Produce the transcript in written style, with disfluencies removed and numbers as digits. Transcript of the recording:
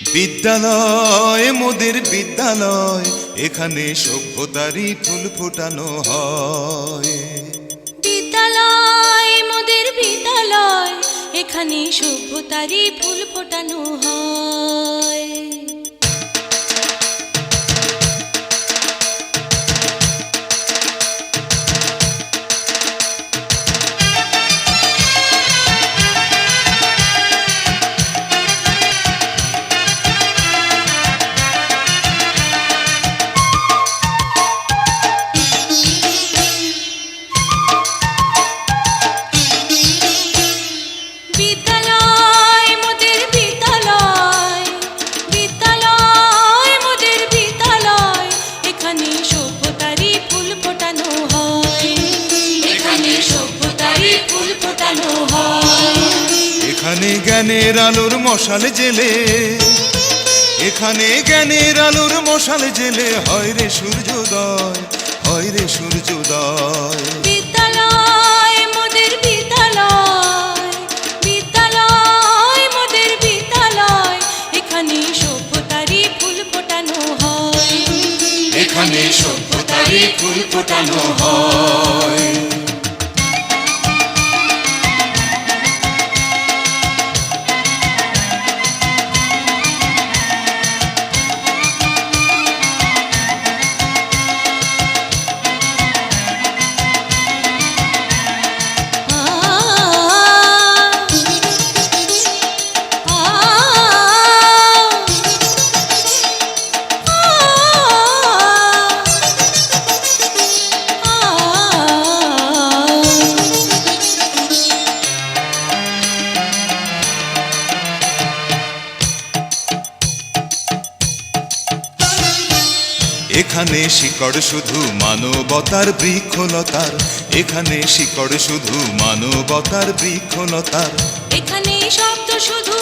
বিদ্যালয় মোদের বিদ্যালয়, এখানে সভ্যতারই ফুল ফোটানো হয়। বিদ্যালয় মোদের বিদ্যালয়, এখানে সভ্যতারই ফুল ফোটানো হয়। বিদ্যালয় মোদের বিদ্যালয়, বিদ্যালয় মোদের বিদ্যালয়, এখানে সভ্যতারই ফুল ফোটানো হয়। এখানে সভ্যতারই ফুল ফোটানো হয়। এখানে জ্ঞানের আলোর মশাল জেলে, এখানে জ্ঞানের আলোর মশাল জেলে হয় রে সূর্যোদয়, হয় রে সূর্যোদয়। বিদ্যালয় মোদের বিদ্যালয়, বিদ্যালয় মোদের বিদ্যালয়, এখানে সভ্যতারই ফুল ফোটানো হয়। এখানে সভ্যতারই ফুল ফোটানো হয়। এখানে শিকড় শুধু মানবতার বৃক্ষলতার, এখানে শিকড় শুধু মানবতার বৃক্ষলতার। এখানে শব্দ শুধু